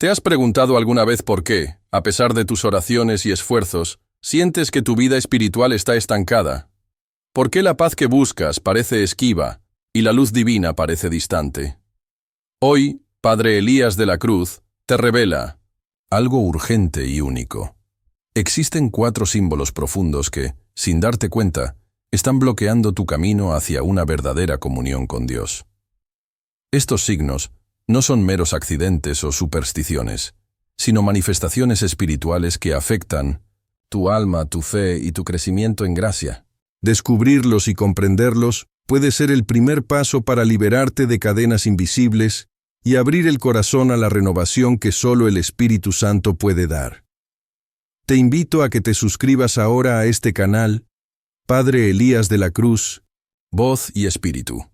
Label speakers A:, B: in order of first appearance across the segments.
A: ¿Te has preguntado alguna vez por qué, a pesar de tus oraciones y esfuerzos, sientes que tu vida espiritual está estancada? ¿Por qué la paz que buscas parece esquiva y la luz divina parece distante? Hoy, Padre Elías de la Cruz te revela algo urgente y único. Existen 4 símbolos profundos que, sin darte cuenta, están bloqueando tu camino hacia una verdadera comunión con Dios. Estos signos no son meros accidentes o supersticiones, sino manifestaciones espirituales que afectan tu alma, tu fe y tu crecimiento en gracia. Descubrirlos y comprenderlos puede ser el primer paso para liberarte de cadenas invisibles y abrir el corazón a la renovación que solo el Espíritu Santo puede dar. Te invito a que te suscribas ahora a este canal, Padre Elías de la Cruz, Voz y Espíritu.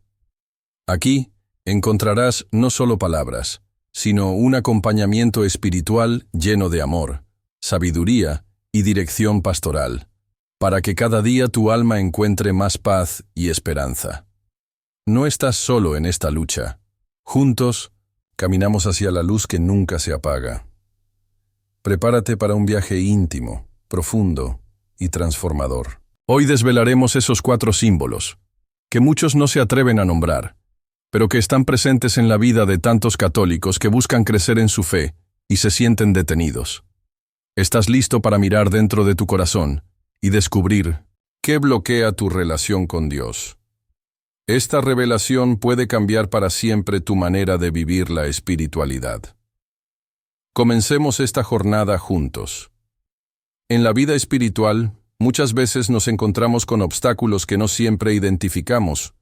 A: Aquí encontrarás no solo palabras, sino un acompañamiento espiritual lleno de amor, sabiduría y dirección pastoral, para que cada día tu alma encuentre más paz y esperanza. No estás solo en esta lucha. Juntos, caminamos hacia la luz que nunca se apaga. Prepárate para un viaje íntimo, profundo y transformador. Hoy desvelaremos esos 4 símbolos, que muchos no se atreven a nombrar, pero que están presentes en la vida de tantos católicos que buscan crecer en su fe y se sienten detenidos. ¿Estás listo para mirar dentro de tu corazón y descubrir qué bloquea tu relación con Dios? Esta revelación puede cambiar para siempre tu manera de vivir la espiritualidad. Comencemos esta jornada juntos. En la vida espiritual, muchas veces nos encontramos con obstáculos que no siempre identificamos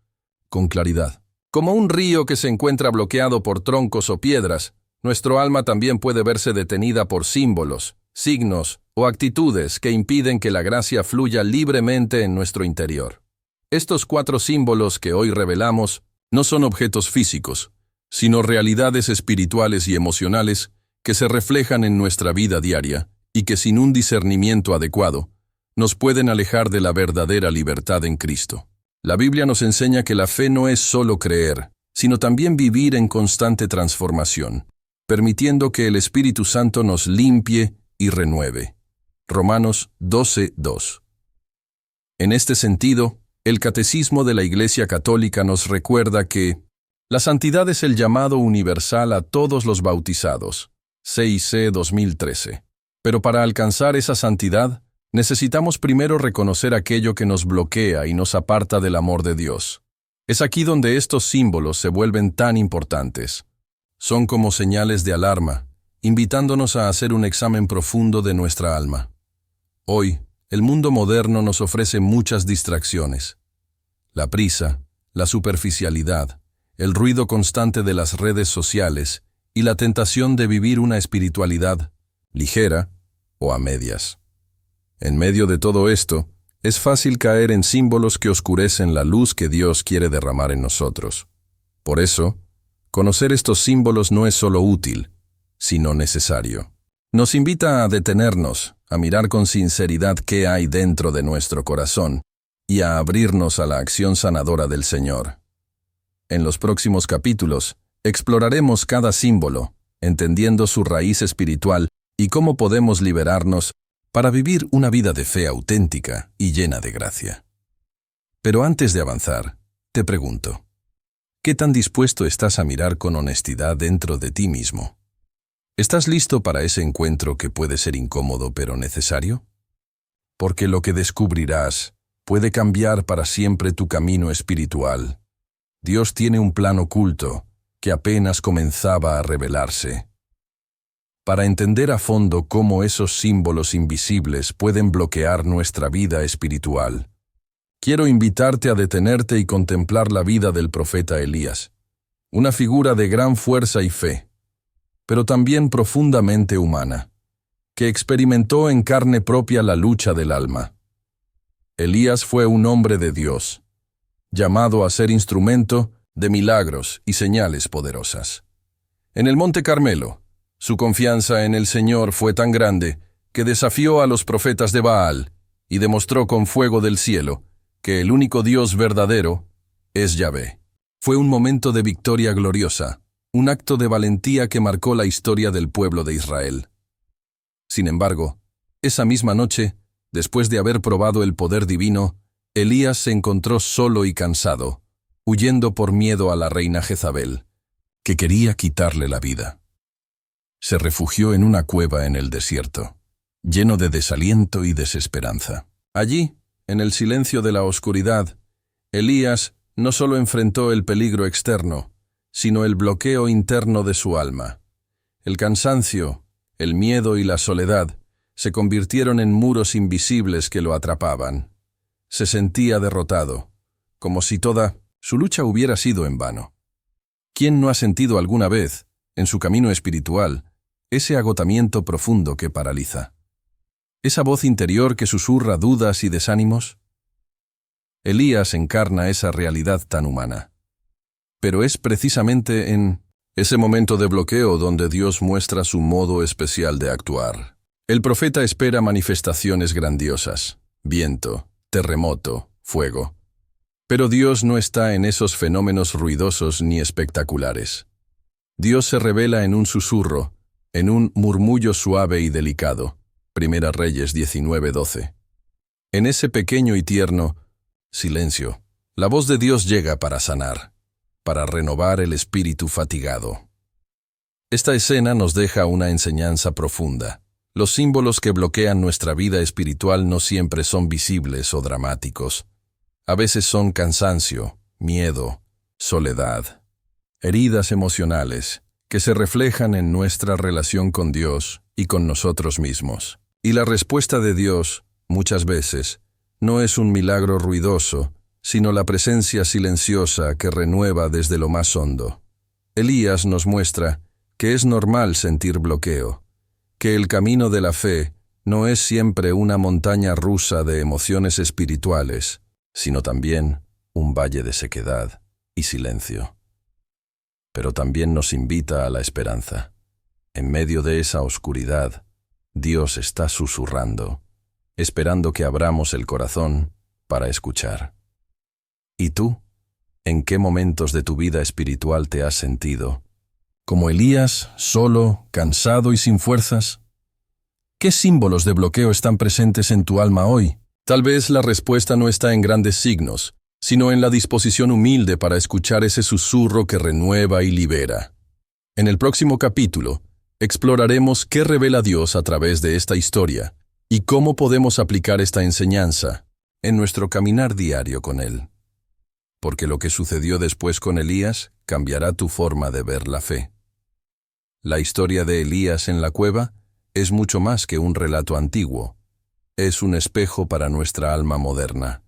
A: con claridad. Como un río que se encuentra bloqueado por troncos o piedras, nuestro alma también puede verse detenida por símbolos, signos o actitudes que impiden que la gracia fluya libremente en nuestro interior. Estos 4 símbolos que hoy revelamos no son objetos físicos, sino realidades espirituales y emocionales que se reflejan en nuestra vida diaria y que sin un discernimiento adecuado nos pueden alejar de la verdadera libertad en Cristo. La Biblia nos enseña que la fe no es solo creer, sino también vivir en constante transformación, permitiendo que el Espíritu Santo nos limpie y renueve. Romanos 12:2. En este sentido, el Catecismo de la Iglesia Católica nos recuerda que la santidad es el llamado universal a todos los bautizados, CIC 2013. Pero para alcanzar esa santidad, necesitamos primero reconocer aquello que nos bloquea y nos aparta del amor de Dios. Es aquí donde estos símbolos se vuelven tan importantes. Son como señales de alarma, invitándonos a hacer un examen profundo de nuestra alma. Hoy, el mundo moderno nos ofrece muchas distracciones. La prisa, la superficialidad, el ruido constante de las redes sociales y la tentación de vivir una espiritualidad ligera o a medias. En medio de todo esto, es fácil caer en símbolos que oscurecen la luz que Dios quiere derramar en nosotros. Por eso, conocer estos símbolos no es solo útil, sino necesario. Nos invita a detenernos, a mirar con sinceridad qué hay dentro de nuestro corazón y a abrirnos a la acción sanadora del Señor. En los próximos capítulos, exploraremos cada símbolo, entendiendo su raíz espiritual y cómo podemos liberarnos para vivir una vida de fe auténtica y llena de gracia. Pero antes de avanzar, te pregunto, ¿qué tan dispuesto estás a mirar con honestidad dentro de ti mismo? ¿Estás listo para ese encuentro que puede ser incómodo pero necesario? Porque lo que descubrirás puede cambiar para siempre tu camino espiritual. Dios tiene un plan oculto que apenas comenzaba a revelarse. Para entender a fondo cómo esos símbolos invisibles pueden bloquear nuestra vida espiritual, quiero invitarte a detenerte y contemplar la vida del profeta Elías, una figura de gran fuerza y fe, pero también profundamente humana, que experimentó en carne propia la lucha del alma. Elías fue un hombre de Dios, llamado a ser instrumento de milagros y señales poderosas. En el Monte Carmelo, su confianza en el Señor fue tan grande que desafió a los profetas de Baal y demostró con fuego del cielo que el único Dios verdadero es Yahvé. Fue un momento de victoria gloriosa, un acto de valentía que marcó la historia del pueblo de Israel. Sin embargo, esa misma noche, después de haber probado el poder divino, Elías se encontró solo y cansado, huyendo por miedo a la reina Jezabel, que quería quitarle la vida. Se refugió en una cueva en el desierto, lleno de desaliento y desesperanza. Allí, en el silencio de la oscuridad, Elías no solo enfrentó el peligro externo, sino el bloqueo interno de su alma. El cansancio, el miedo y la soledad se convirtieron en muros invisibles que lo atrapaban. Se sentía derrotado, como si toda su lucha hubiera sido en vano. ¿Quién no ha sentido alguna vez, en su camino espiritual, ese agotamiento profundo que paraliza? ¿Esa voz interior que susurra dudas y desánimos? Elías encarna esa realidad tan humana. Pero es precisamente en ese momento de bloqueo donde Dios muestra su modo especial de actuar. El profeta espera manifestaciones grandiosas, viento, terremoto, fuego. Pero Dios no está en esos fenómenos ruidosos ni espectaculares. Dios se revela en un susurro, en un murmullo suave y delicado. Primera Reyes 19:12. En ese pequeño y tierno silencio, la voz de Dios llega para sanar, para renovar el espíritu fatigado. Esta escena nos deja una enseñanza profunda. Los símbolos que bloquean nuestra vida espiritual no siempre son visibles o dramáticos. A veces son cansancio, miedo, soledad, heridas emocionales que se reflejan en nuestra relación con Dios y con nosotros mismos. Y la respuesta de Dios, muchas veces, no es un milagro ruidoso, sino la presencia silenciosa que renueva desde lo más hondo. Elías nos muestra que es normal sentir bloqueo, que el camino de la fe no es siempre una montaña rusa de emociones espirituales, sino también un valle de sequedad y silencio. Pero también nos invita a la esperanza. En medio de esa oscuridad, Dios está susurrando, esperando que abramos el corazón para escuchar. ¿Y tú? ¿En qué momentos de tu vida espiritual te has sentido? ¿Como Elías, solo, cansado y sin fuerzas? ¿Qué símbolos de bloqueo están presentes en tu alma hoy? Tal vez la respuesta no está en grandes signos, sino en la disposición humilde para escuchar ese susurro que renueva y libera. En el próximo capítulo, exploraremos qué revela Dios a través de esta historia y cómo podemos aplicar esta enseñanza en nuestro caminar diario con Él. Porque lo que sucedió después con Elías cambiará tu forma de ver la fe. La historia de Elías en la cueva es mucho más que un relato antiguo. Es un espejo para nuestra alma moderna.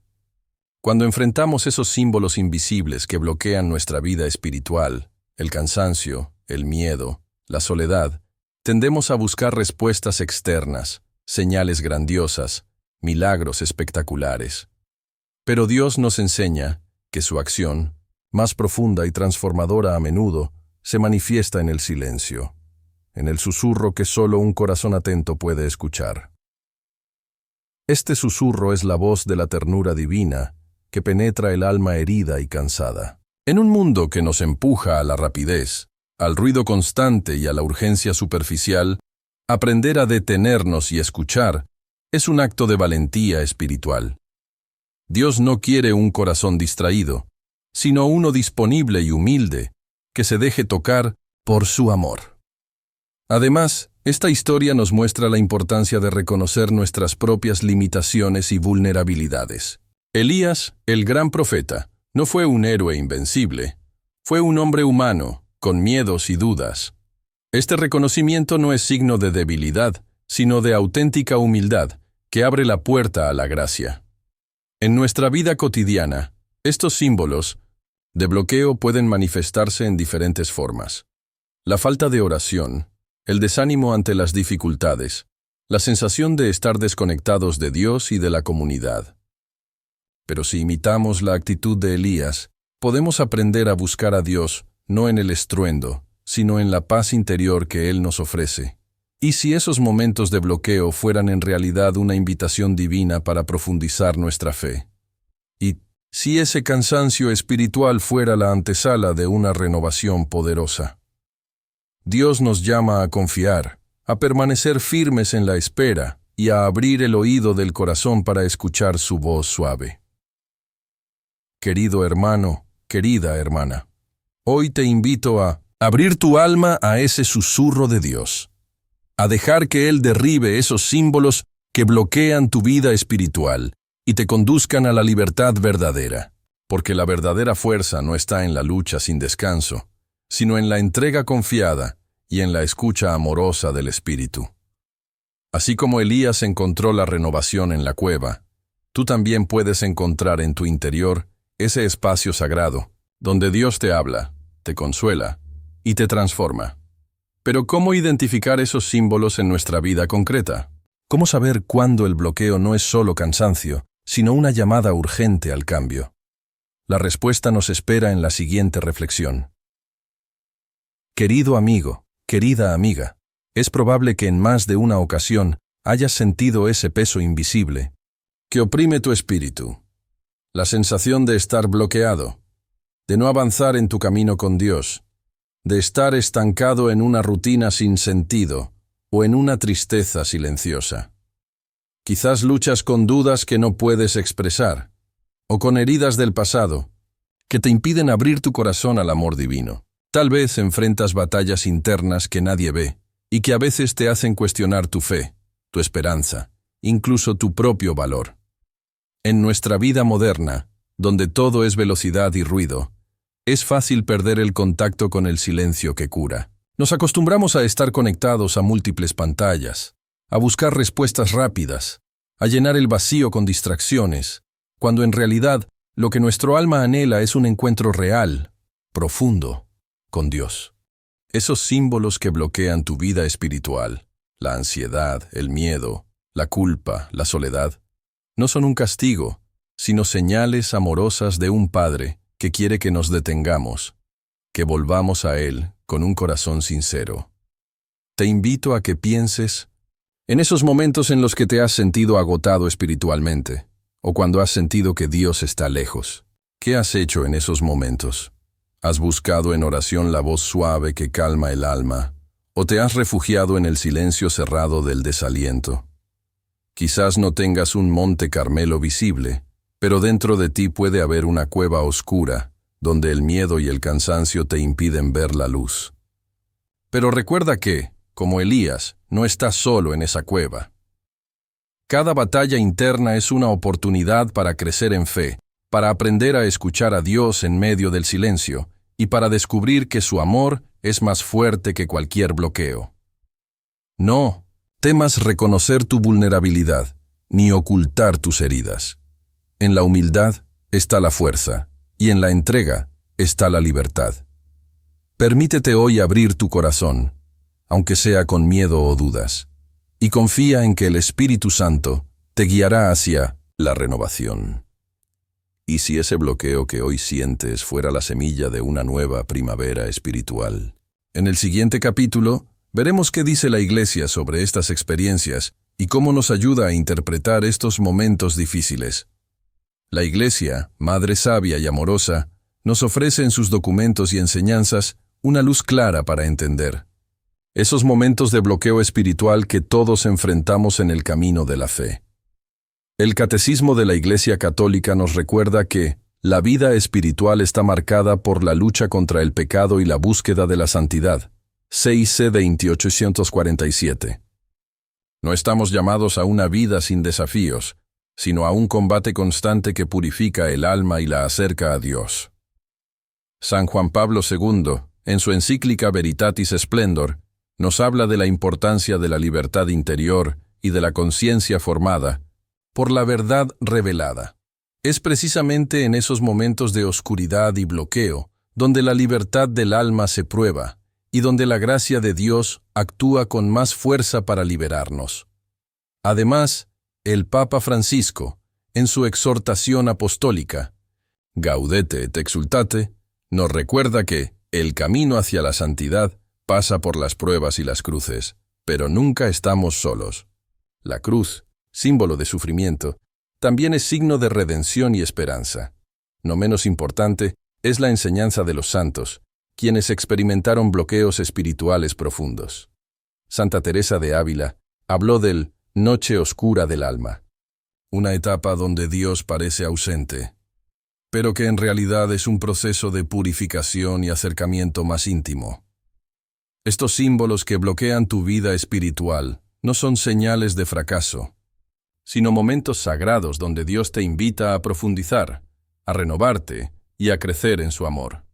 A: Cuando enfrentamos esos símbolos invisibles que bloquean nuestra vida espiritual, el cansancio, el miedo, la soledad, tendemos a buscar respuestas externas, señales grandiosas, milagros espectaculares. Pero Dios nos enseña que su acción, más profunda y transformadora a menudo, se manifiesta en el silencio, en el susurro que solo un corazón atento puede escuchar. Este susurro es la voz de la ternura divina que penetra el alma herida y cansada. En un mundo que nos empuja a la rapidez, al ruido constante y a la urgencia superficial, aprender a detenernos y escuchar es un acto de valentía espiritual. Dios no quiere un corazón distraído, sino uno disponible y humilde, que se deje tocar por su amor. Además, esta historia nos muestra la importancia de reconocer nuestras propias limitaciones y vulnerabilidades. Elías, el gran profeta, no fue un héroe invencible, fue un hombre humano, con miedos y dudas. Este reconocimiento no es signo de debilidad, sino de auténtica humildad, que abre la puerta a la gracia. En nuestra vida cotidiana, estos símbolos de bloqueo pueden manifestarse en diferentes formas. La falta de oración, el desánimo ante las dificultades, la sensación de estar desconectados de Dios y de la comunidad. Pero si imitamos la actitud de Elías, podemos aprender a buscar a Dios no en el estruendo, sino en la paz interior que Él nos ofrece. ¿Y si esos momentos de bloqueo fueran en realidad una invitación divina para profundizar nuestra fe? ¿Y si ese cansancio espiritual fuera la antesala de una renovación poderosa? Dios nos llama a confiar, a permanecer firmes en la espera y a abrir el oído del corazón para escuchar su voz suave. Querido hermano, querida hermana, hoy te invito a abrir tu alma a ese susurro de Dios, a dejar que Él derribe esos símbolos que bloquean tu vida espiritual y te conduzcan a la libertad verdadera, porque la verdadera fuerza no está en la lucha sin descanso, sino en la entrega confiada y en la escucha amorosa del Espíritu. Así como Elías encontró la renovación en la cueva, tú también puedes encontrar en tu interior ese espacio sagrado, donde Dios te habla, te consuela y te transforma. Pero ¿cómo identificar esos símbolos en nuestra vida concreta? ¿Cómo saber cuándo el bloqueo no es solo cansancio, sino una llamada urgente al cambio? La respuesta nos espera en la siguiente reflexión. Querido amigo, querida amiga, es probable que en más de una ocasión hayas sentido ese peso invisible que oprime tu espíritu. La sensación de estar bloqueado, de no avanzar en tu camino con Dios, de estar estancado en una rutina sin sentido o en una tristeza silenciosa. Quizás luchas con dudas que no puedes expresar, o con heridas del pasado que te impiden abrir tu corazón al amor divino. Tal vez enfrentas batallas internas que nadie ve y que a veces te hacen cuestionar tu fe, tu esperanza, incluso tu propio valor. En nuestra vida moderna, donde todo es velocidad y ruido, es fácil perder el contacto con el silencio que cura. Nos acostumbramos a estar conectados a múltiples pantallas, a buscar respuestas rápidas, a llenar el vacío con distracciones, cuando en realidad lo que nuestro alma anhela es un encuentro real, profundo, con Dios. Esos símbolos que bloquean tu vida espiritual, la ansiedad, el miedo, la culpa, la soledad, no son un castigo, sino señales amorosas de un Padre que quiere que nos detengamos, que volvamos a Él con un corazón sincero. Te invito a que pienses en esos momentos en los que te has sentido agotado espiritualmente, o cuando has sentido que Dios está lejos. ¿Qué has hecho en esos momentos? ¿Has buscado en oración la voz suave que calma el alma, o te has refugiado en el silencio cerrado del desaliento? Quizás no tengas un monte Carmelo visible, pero dentro de ti puede haber una cueva oscura, donde el miedo y el cansancio te impiden ver la luz. Pero recuerda que, como Elías, no estás solo en esa cueva. Cada batalla interna es una oportunidad para crecer en fe, para aprender a escuchar a Dios en medio del silencio y para descubrir que su amor es más fuerte que cualquier bloqueo. No temas reconocer tu vulnerabilidad, ni ocultar tus heridas. En la humildad está la fuerza, y en la entrega está la libertad. Permítete hoy abrir tu corazón, aunque sea con miedo o dudas, y confía en que el Espíritu Santo te guiará hacia la renovación. ¿Y si ese bloqueo que hoy sientes fuera la semilla de una nueva primavera espiritual? En el siguiente capítulo, veremos qué dice la Iglesia sobre estas experiencias y cómo nos ayuda a interpretar estos momentos difíciles. La Iglesia, Madre sabia y amorosa, nos ofrece en sus documentos y enseñanzas una luz clara para entender esos momentos de bloqueo espiritual que todos enfrentamos en el camino de la fe. El Catecismo de la Iglesia Católica nos recuerda que la vida espiritual está marcada por la lucha contra el pecado y la búsqueda de la santidad. CIC 2847. No estamos llamados a una vida sin desafíos, sino a un combate constante que purifica el alma y la acerca a Dios. San Juan Pablo II, en su encíclica Veritatis Splendor, nos habla de la importancia de la libertad interior y de la conciencia formada por la verdad revelada. Es precisamente en esos momentos de oscuridad y bloqueo donde la libertad del alma se prueba y donde la gracia de Dios actúa con más fuerza para liberarnos. Además, el Papa Francisco, en su exhortación apostólica, Gaudete et Exsultate, nos recuerda que el camino hacia la santidad pasa por las pruebas y las cruces, pero nunca estamos solos. La cruz, símbolo de sufrimiento, también es signo de redención y esperanza. No menos importante es la enseñanza de los santos, quienes experimentaron bloqueos espirituales profundos. Santa Teresa de Ávila habló del noche oscura del alma, una etapa donde Dios parece ausente, pero que en realidad es un proceso de purificación y acercamiento más íntimo. Estos símbolos que bloquean tu vida espiritual no son señales de fracaso, sino momentos sagrados donde Dios te invita a profundizar, a renovarte y a crecer en su amor.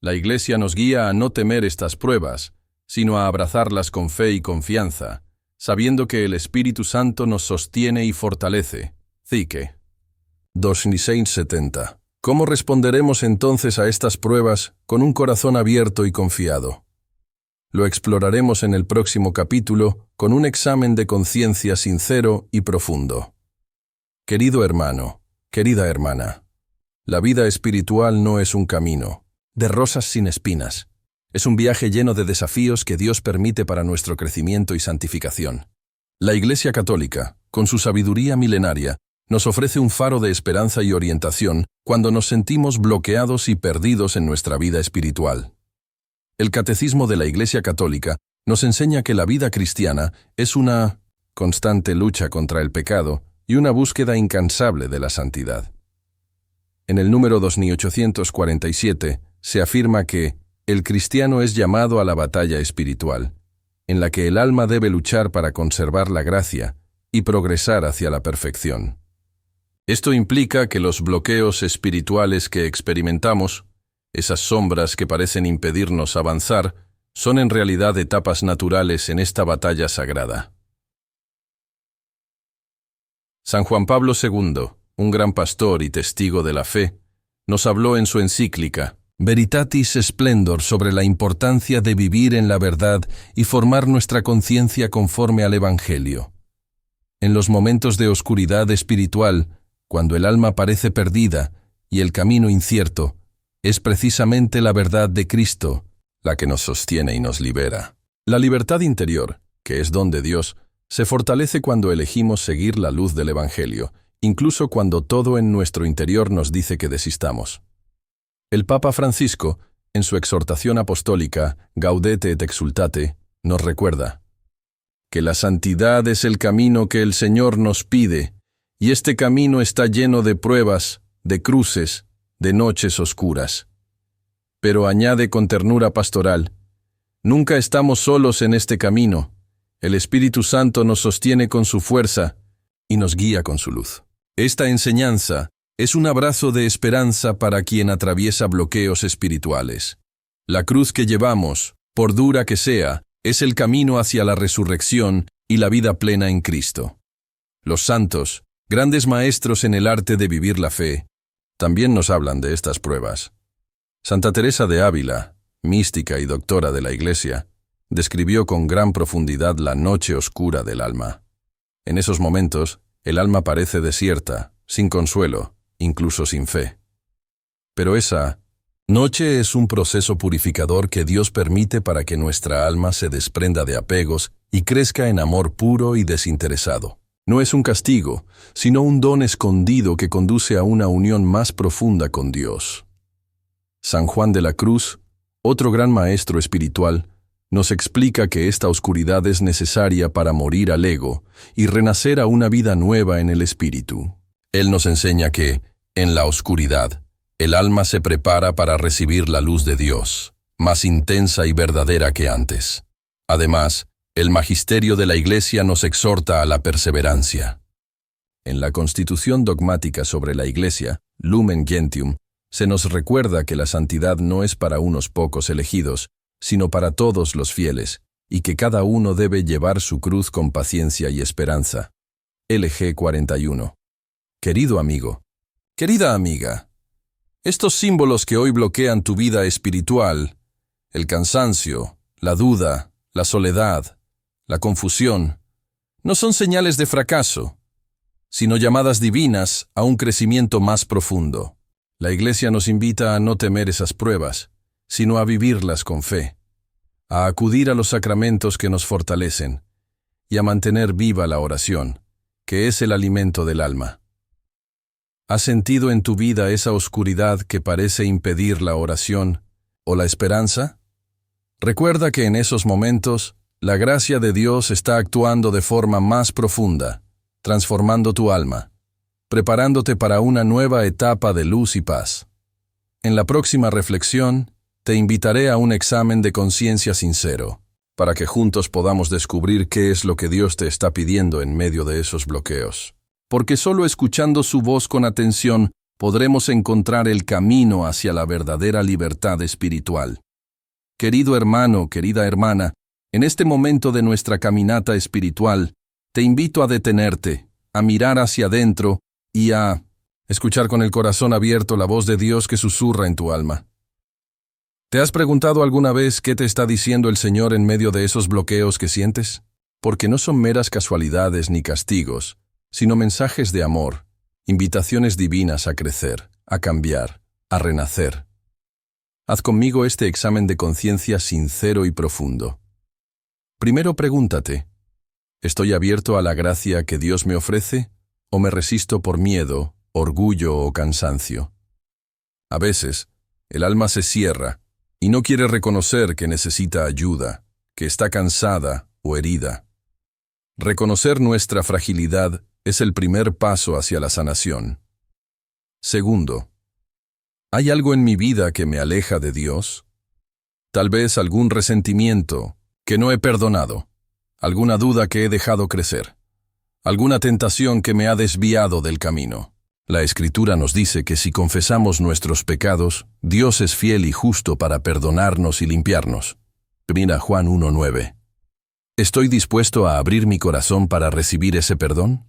A: La Iglesia nos guía a no temer estas pruebas, sino a abrazarlas con fe y confianza, sabiendo que el Espíritu Santo nos sostiene y fortalece. Zique. 2670. ¿Cómo responderemos entonces a estas pruebas con un corazón abierto y confiado? Lo exploraremos en el próximo capítulo con un examen de conciencia sincero y profundo. Querido hermano, querida hermana, la vida espiritual no es un camino de rosas sin espinas. Es un viaje lleno de desafíos que Dios permite para nuestro crecimiento y santificación. La Iglesia Católica, con su sabiduría milenaria, nos ofrece un faro de esperanza y orientación cuando nos sentimos bloqueados y perdidos en nuestra vida espiritual. El Catecismo de la Iglesia Católica nos enseña que la vida cristiana es una constante lucha contra el pecado y una búsqueda incansable de la santidad. En el número 2847 se afirma que el cristiano es llamado a la batalla espiritual, en la que el alma debe luchar para conservar la gracia y progresar hacia la perfección. Esto implica que los bloqueos espirituales que experimentamos, esas sombras que parecen impedirnos avanzar, son en realidad etapas naturales en esta batalla sagrada. San Juan Pablo II, un gran pastor y testigo de la fe, nos habló en su encíclica Veritatis Splendor sobre la importancia de vivir en la verdad y formar nuestra conciencia conforme al Evangelio. En los momentos de oscuridad espiritual, cuando el alma parece perdida y el camino incierto, es precisamente la verdad de Cristo la que nos sostiene y nos libera. La libertad interior, que es don de Dios, se fortalece cuando elegimos seguir la luz del Evangelio, incluso cuando todo en nuestro interior nos dice que desistamos. El Papa Francisco, en su exhortación apostólica Gaudete et Exsultate, nos recuerda que la santidad es el camino que el Señor nos pide, y este camino está lleno de pruebas, de cruces, de noches oscuras. Pero añade con ternura pastoral, nunca estamos solos en este camino, el Espíritu Santo nos sostiene con su fuerza y nos guía con su luz. Esta enseñanza es un abrazo de esperanza para quien atraviesa bloqueos espirituales. La cruz que llevamos, por dura que sea, es el camino hacia la resurrección y la vida plena en Cristo. Los santos, grandes maestros en el arte de vivir la fe, también nos hablan de estas pruebas. Santa Teresa de Ávila, mística y doctora de la Iglesia, describió con gran profundidad la noche oscura del alma. En esos momentos, el alma parece desierta, sin consuelo, incluso sin fe. Pero esa noche es un proceso purificador que Dios permite para que nuestra alma se desprenda de apegos y crezca en amor puro y desinteresado. No es un castigo, sino un don escondido que conduce a una unión más profunda con Dios. San Juan de la Cruz, otro gran maestro espiritual, nos explica que esta oscuridad es necesaria para morir al ego y renacer a una vida nueva en el espíritu. Él nos enseña que, en la oscuridad, el alma se prepara para recibir la luz de Dios, más intensa y verdadera que antes. Además, el magisterio de la Iglesia nos exhorta a la perseverancia. En la Constitución dogmática sobre la Iglesia, Lumen Gentium, se nos recuerda que la santidad no es para unos pocos elegidos, sino para todos los fieles, y que cada uno debe llevar su cruz con paciencia y esperanza. LG 41. Querido amigo, querida amiga, estos símbolos que hoy bloquean tu vida espiritual, el cansancio, la duda, la soledad, la confusión, no son señales de fracaso, sino llamadas divinas a un crecimiento más profundo. La Iglesia nos invita a no temer esas pruebas, sino a vivirlas con fe, a acudir a los sacramentos que nos fortalecen y a mantener viva la oración, que es el alimento del alma. ¿Has sentido en tu vida esa oscuridad que parece impedir la oración o la esperanza? Recuerda que en esos momentos, la gracia de Dios está actuando de forma más profunda, transformando tu alma, preparándote para una nueva etapa de luz y paz. En la próxima reflexión, te invitaré a un examen de conciencia sincero, para que juntos podamos descubrir qué es lo que Dios te está pidiendo en medio de esos bloqueos. Porque solo escuchando su voz con atención podremos encontrar el camino hacia la verdadera libertad espiritual. Querido hermano, querida hermana, en este momento de nuestra caminata espiritual, te invito a detenerte, a mirar hacia adentro y a escuchar con el corazón abierto la voz de Dios que susurra en tu alma. ¿Te has preguntado alguna vez qué te está diciendo el Señor en medio de esos bloqueos que sientes? Porque no son meras casualidades ni castigos, sino mensajes de amor, invitaciones divinas a crecer, a cambiar, a renacer. Haz conmigo este examen de conciencia sincero y profundo. Primero pregúntate, ¿estoy abierto a la gracia que Dios me ofrece o me resisto por miedo, orgullo o cansancio? A veces, el alma se cierra y no quiere reconocer que necesita ayuda, que está cansada o herida. Reconocer nuestra fragilidad es el primer paso hacia la sanación. Segundo, ¿hay algo en mi vida que me aleja de Dios? Tal vez algún resentimiento que no he perdonado, alguna duda que he dejado crecer, alguna tentación que me ha desviado del camino. La Escritura nos dice que si confesamos nuestros pecados, Dios es fiel y justo para perdonarnos y limpiarnos. Mira Juan 1:9. ¿Estoy dispuesto a abrir mi corazón para recibir ese perdón?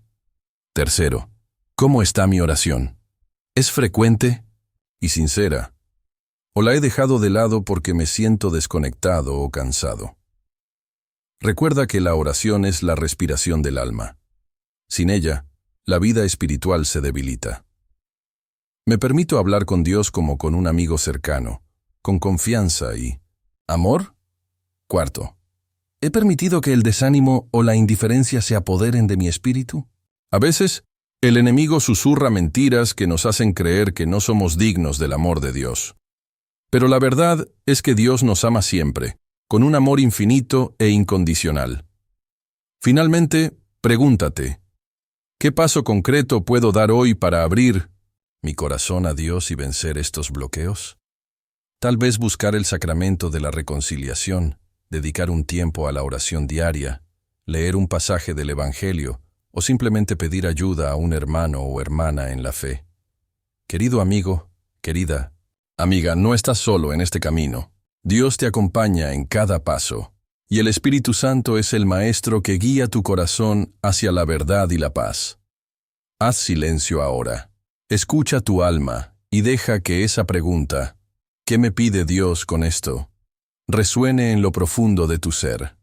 A: Tercero, ¿cómo está mi oración? ¿Es frecuente y sincera? ¿O la he dejado de lado porque me siento desconectado o cansado? Recuerda que la oración es la respiración del alma. Sin ella, la vida espiritual se debilita. Me permito hablar con Dios como con un amigo cercano, con confianza y amor. Cuarto, ¿he permitido que el desánimo o la indiferencia se apoderen de mi espíritu? A veces, el enemigo susurra mentiras que nos hacen creer que no somos dignos del amor de Dios. Pero la verdad es que Dios nos ama siempre, con un amor infinito e incondicional. Finalmente, pregúntate, ¿qué paso concreto puedo dar hoy para abrir mi corazón a Dios y vencer estos bloqueos? Tal vez buscar el sacramento de la reconciliación, dedicar un tiempo a la oración diaria, leer un pasaje del Evangelio o simplemente pedir ayuda a un hermano o hermana en la fe. Querido amigo, querida amiga, no estás solo en este camino. Dios te acompaña en cada paso, y el Espíritu Santo es el Maestro que guía tu corazón hacia la verdad y la paz. Haz silencio ahora. Escucha tu alma y deja que esa pregunta, ¿qué me pide Dios con esto?, resuene en lo profundo de tu ser.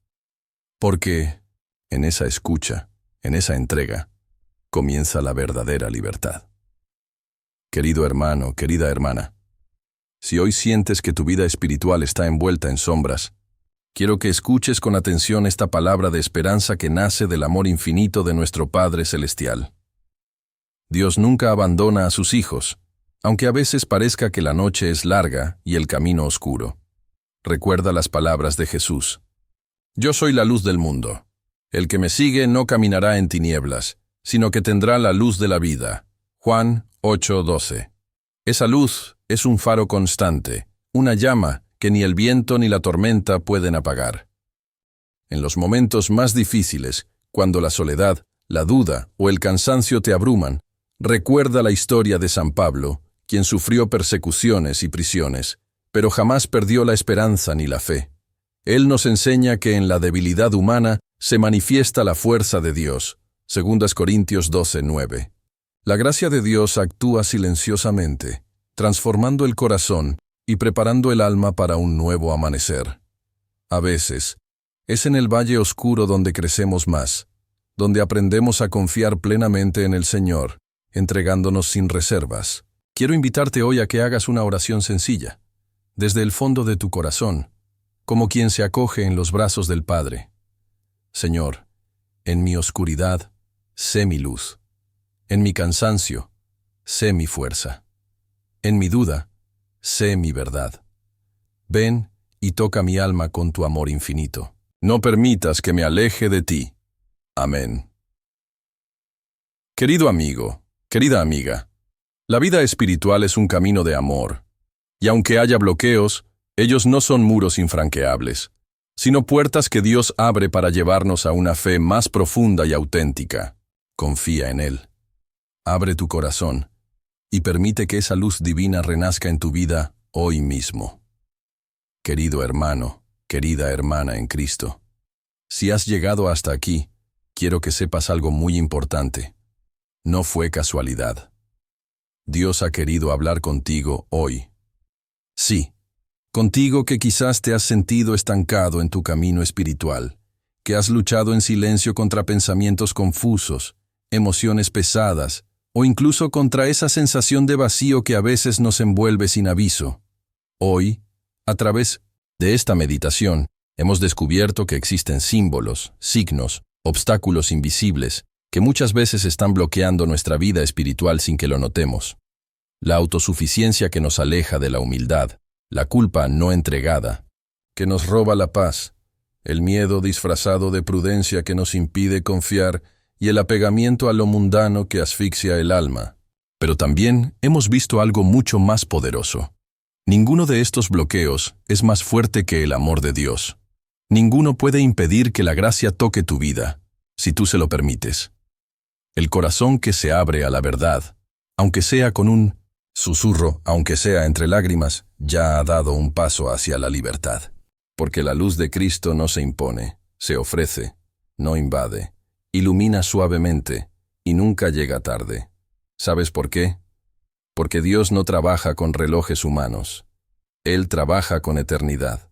A: Porque, en esa escucha, en esa entrega, comienza la verdadera libertad. Querido hermano, querida hermana, si hoy sientes que tu vida espiritual está envuelta en sombras, quiero que escuches con atención esta palabra de esperanza que nace del amor infinito de nuestro Padre Celestial. Dios nunca abandona a sus hijos, aunque a veces parezca que la noche es larga y el camino oscuro. Recuerda las palabras de Jesús. Yo soy la luz del mundo. El que me sigue no caminará en tinieblas, sino que tendrá la luz de la vida. Juan 8:12. Esa luz es un faro constante, una llama que ni el viento ni la tormenta pueden apagar. En los momentos más difíciles, cuando la soledad, la duda o el cansancio te abruman, recuerda la historia de San Pablo, quien sufrió persecuciones y prisiones, pero jamás perdió la esperanza ni la fe. Él nos enseña que en la debilidad humana se manifiesta la fuerza de Dios. 2 Corintios 12:9. La gracia de Dios actúa silenciosamente, transformando el corazón y preparando el alma para un nuevo amanecer. A veces, es en el valle oscuro donde crecemos más, donde aprendemos a confiar plenamente en el Señor, entregándonos sin reservas. Quiero invitarte hoy a que hagas una oración sencilla, desde el fondo de tu corazón, como quien se acoge en los brazos del Padre. Señor, en mi oscuridad, sé mi luz. En mi cansancio, sé mi fuerza. En mi duda, sé mi verdad. Ven y toca mi alma con tu amor infinito. No permitas que me aleje de ti. Amén. Querido amigo, querida amiga, la vida espiritual es un camino de amor, y aunque haya bloqueos, ellos no son muros infranqueables, sino puertas que Dios abre para llevarnos a una fe más profunda y auténtica. Confía en Él. Abre tu corazón y permite que esa luz divina renazca en tu vida hoy mismo. Querido hermano, querida hermana en Cristo, si has llegado hasta aquí, quiero que sepas algo muy importante. No fue casualidad. Dios ha querido hablar contigo hoy. Sí, contigo que quizás te has sentido estancado en tu camino espiritual, que has luchado en silencio contra pensamientos confusos, emociones pesadas, o incluso contra esa sensación de vacío que a veces nos envuelve sin aviso. Hoy, a través de esta meditación, hemos descubierto que existen símbolos, signos, obstáculos invisibles, que muchas veces están bloqueando nuestra vida espiritual sin que lo notemos. La autosuficiencia que nos aleja de la humildad, la culpa no entregada, que nos roba la paz, el miedo disfrazado de prudencia que nos impide confiar y el apegamiento a lo mundano que asfixia el alma. Pero también hemos visto algo mucho más poderoso. Ninguno de estos bloqueos es más fuerte que el amor de Dios. Ninguno puede impedir que la gracia toque tu vida, si tú se lo permites. El corazón que se abre a la verdad, aunque sea con un susurro, aunque sea entre lágrimas, ya ha dado un paso hacia la libertad. Porque la luz de Cristo no se impone, se ofrece, no invade, ilumina suavemente y nunca llega tarde. ¿Sabes por qué? Porque Dios no trabaja con relojes humanos. Él trabaja con eternidad.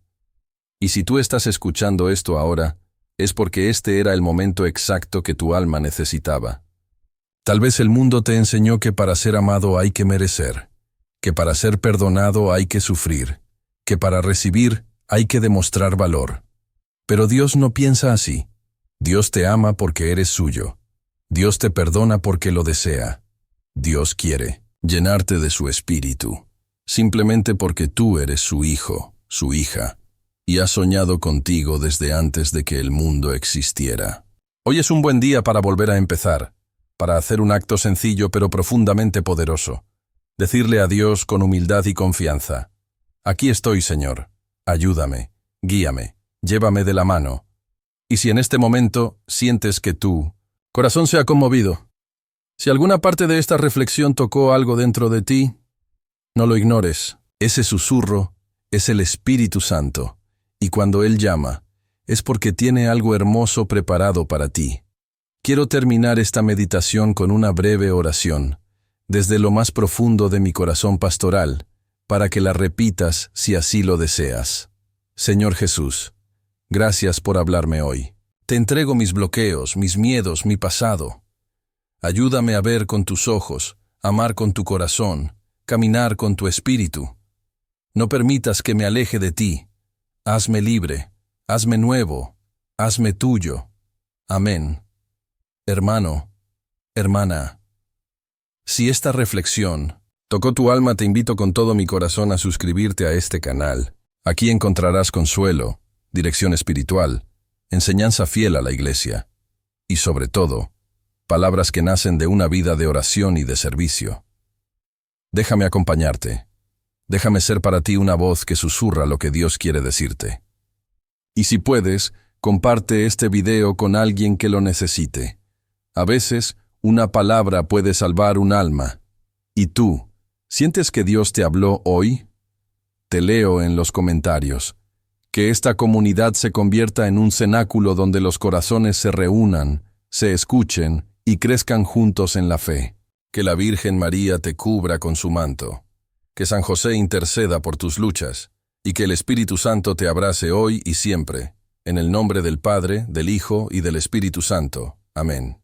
A: Y si tú estás escuchando esto ahora, es porque este era el momento exacto que tu alma necesitaba. Tal vez el mundo te enseñó que para ser amado hay que merecer, que para ser perdonado hay que sufrir, que para recibir hay que demostrar valor. Pero Dios no piensa así. Dios te ama porque eres suyo. Dios te perdona porque lo desea. Dios quiere llenarte de su espíritu, simplemente porque tú eres su hijo, su hija, y ha soñado contigo desde antes de que el mundo existiera. Hoy es un buen día para volver a empezar, para hacer un acto sencillo pero profundamente poderoso. Decirle a Dios con humildad y confianza: aquí estoy, Señor, ayúdame, guíame, llévame de la mano. Y si en este momento sientes que tu corazón se ha conmovido, si alguna parte de esta reflexión tocó algo dentro de ti, no lo ignores. Ese susurro es el Espíritu Santo, y cuando Él llama, es porque tiene algo hermoso preparado para ti. Quiero terminar esta meditación con una breve oración, desde lo más profundo de mi corazón pastoral, para que la repitas si así lo deseas. Señor Jesús, gracias por hablarme hoy. Te entrego mis bloqueos, mis miedos, mi pasado. Ayúdame a ver con tus ojos, amar con tu corazón, caminar con tu espíritu. No permitas que me aleje de ti. Hazme libre, hazme nuevo, hazme tuyo. Amén. Hermano, hermana, si esta reflexión tocó tu alma, te invito con todo mi corazón a suscribirte a este canal. Aquí encontrarás consuelo, dirección espiritual, enseñanza fiel a la Iglesia y, sobre todo, palabras que nacen de una vida de oración y de servicio. Déjame acompañarte. Déjame ser para ti una voz que susurra lo que Dios quiere decirte. Y si puedes, comparte este video con alguien que lo necesite. A veces, una palabra puede salvar un alma. ¿Y tú, sientes que Dios te habló hoy? Te leo en los comentarios. Que esta comunidad se convierta en un cenáculo donde los corazones se reúnan, se escuchen y crezcan juntos en la fe. Que la Virgen María te cubra con su manto. Que San José interceda por tus luchas, y que el Espíritu Santo te abrace hoy y siempre. En el nombre del Padre, del Hijo y del Espíritu Santo. Amén.